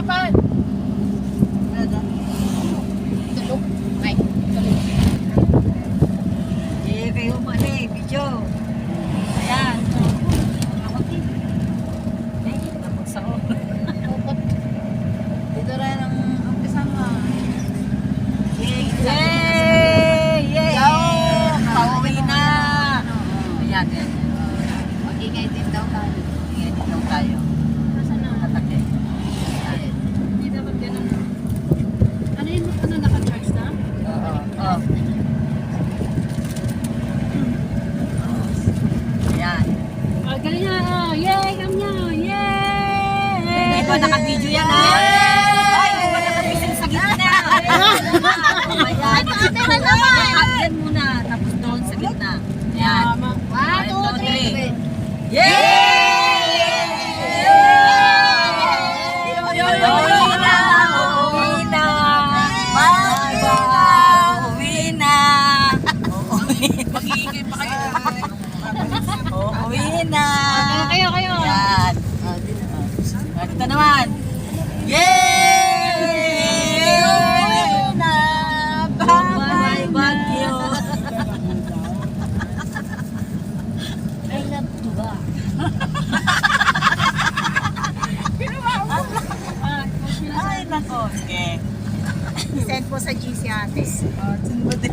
pa. Tulog. Ay, tulog. Eh, kayo mali, video. Ayan. Eh, napagsa ko. Upot. Dito rin ang kasama. Yay! Yay! Yay! Pauwi na! Ayan, ayan. Mag-ingay din daw tayo. Ingay din daw tayo. Nasaan na? Katake. Hindi dapat ganun. Ano yun? Ano, naka-charge na? Oo. Oh. Ayan. Galing na. Yay! Kam niya! Yay! Hindi ba naka-video yan, ha? Ay, hindi ba naka-video sa gitna? Ayan. Camera naman! Ayan muna, tapos doon sa gitna. Ayan. 1, 2, 3. Yay! Uwi na! Uwi na! Bye-bye! Uwi na! Mag-iingay pa kayo. Uwi na! Kayo. Yan. Dito naman. Yay! Uwi na! Bye-bye, Baguio! I love to ba? Ay, nako. Sige. Send po sa GC ate. Sino ba din?